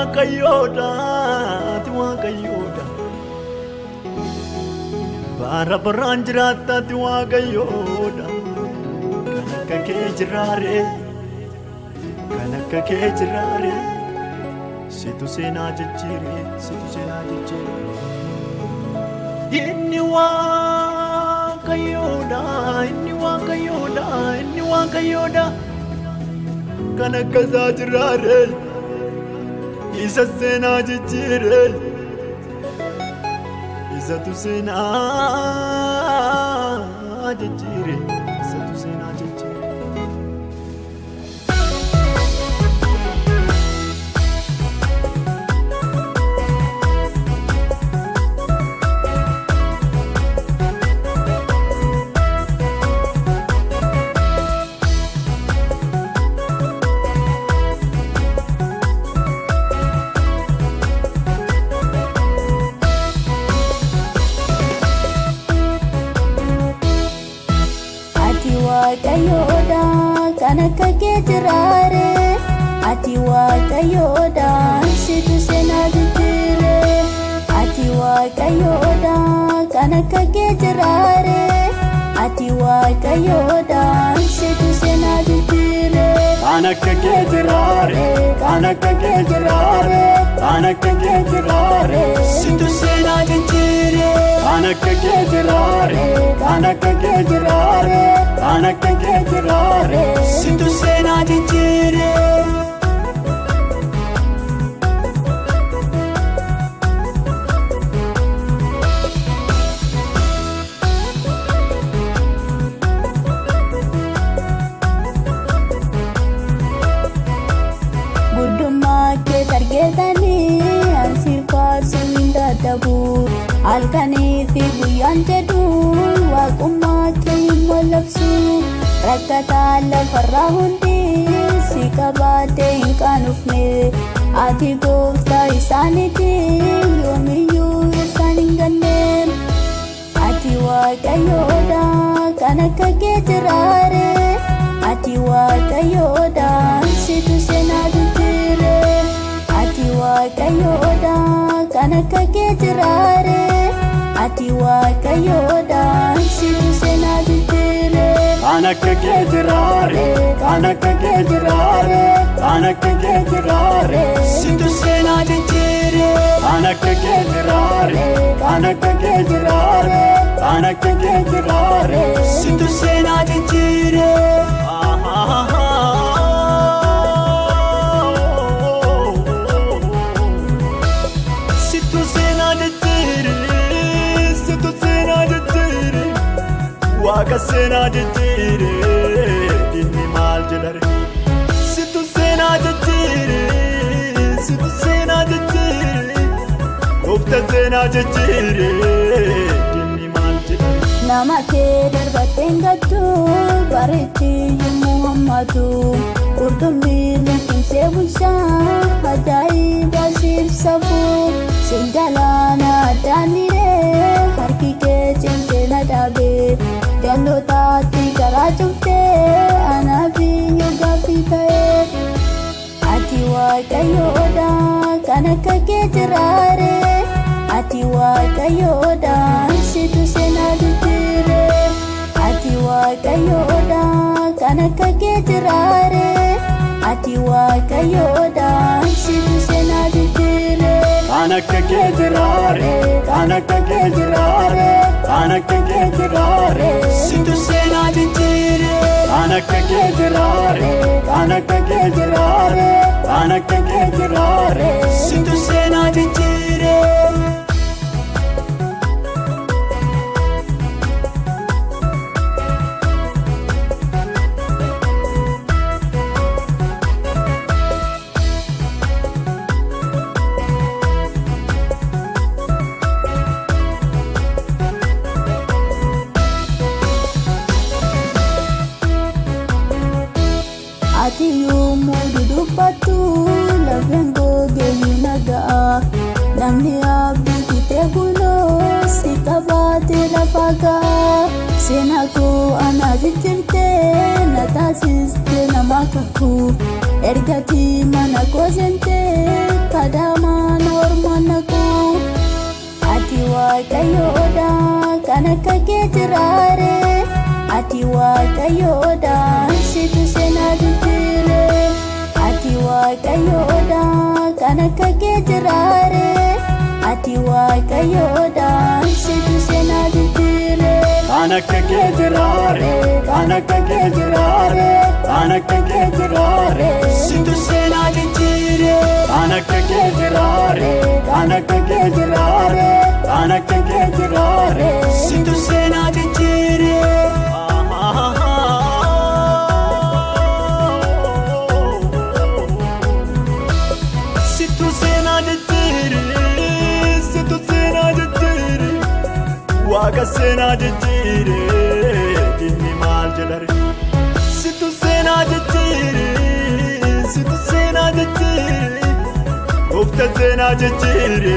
waaqayyoodha ati waaqayyoodha bara baraan jiraatta ati waaqayyoodha kan akka kee jiraare situ seenaa jijjiire inni waaqayyoodha kan akka isaa jiraare isa seenaa jijjiire isatu seenaa jijjiire. waaqayyoodha kan akka kee jiraare ati waaqayyoodha situ seenaa jijjiire ati waaqayyoodha kan akka kee jiraare ati waaqayyoodha situ seenaa jijjiire kan akka kee jiraare situ seenaa jijjiire kan akka kee jiraare situ seenaa jijjiire. Guddummaa kee targeetanii ansi faarsuun hin dadhabu halkanii fi guyyaan jedhu waaqummaa kee hin mul'absu rakkataa lafarraa hundi si qabaatee hin qaanufne ati gooftaa isaaniiti yoomiyyuu isaan hin ganneen ati waaqayyoodha kan akka kee jiraare ati waaqayyoodha situ seenaa jijjiire ati waaqayyoodha kan akka kee jiraare ati waaqayyoodha situ seenaa jijjiire kan akka kee jiraare situ seenaa jijjiire kan akka kee jiraare situ seenaa jijjiire. Waaqa seenaa jijjiire inni maal jedhare situ seenaa jijjiire gooftaa seenaa jijjiire inni maal jedhare nama kee darbatteen gattu bareechi yommuu hammatu qurxummiin kimsee bulchaa ajaa'iba siibsafu singalaana daandiree harki kee cimsee na dhaabee jalootaatti garaa cuftee anaafiyyuu gaaffii ta'ee ati waaqayyoodha kan akka kee jiraare ati waaqayyoodha situ seenaa jijjiire ati waaqayyoodha kan akka kee jiraare ati waaqayyoodha situ seenaa jijjiire kan akka kee jiraare situ seenaa jijjiire kan akka kee jiraare situ seenaa jijjiire. ati yommuu dudubbatu lafeen gogeeyyu naga'a namni abdii kutee buloo si qabaatee lafa ga'a seenaa koo anaa jijjiirtee na taasistee nama kakuu ergatii mana koo seentee adamaan hormanaku ati waaqayyoodha kan akka kee jiraare ati waaqayyoodha situ seenaa jijjiire ati waaqayyoodha kan akka kee jiraare ati waaqayyoodha situ seenaa jijjiire kan akka kee jiraare kan akka kee jiraare kan akka kee jiraare situ seenaa jijjiire kan akka kee jiraare kan akka kee jiraare kan akka kee jiraare situ seenaa jijjiire situ seenaa jijjiire situ seenaa jijjiire waaqa seenaa jijjiire dinni maal jedhare situ seenaa jijjiire situ seenaa jijjiire gooftaa seenaa jijjiire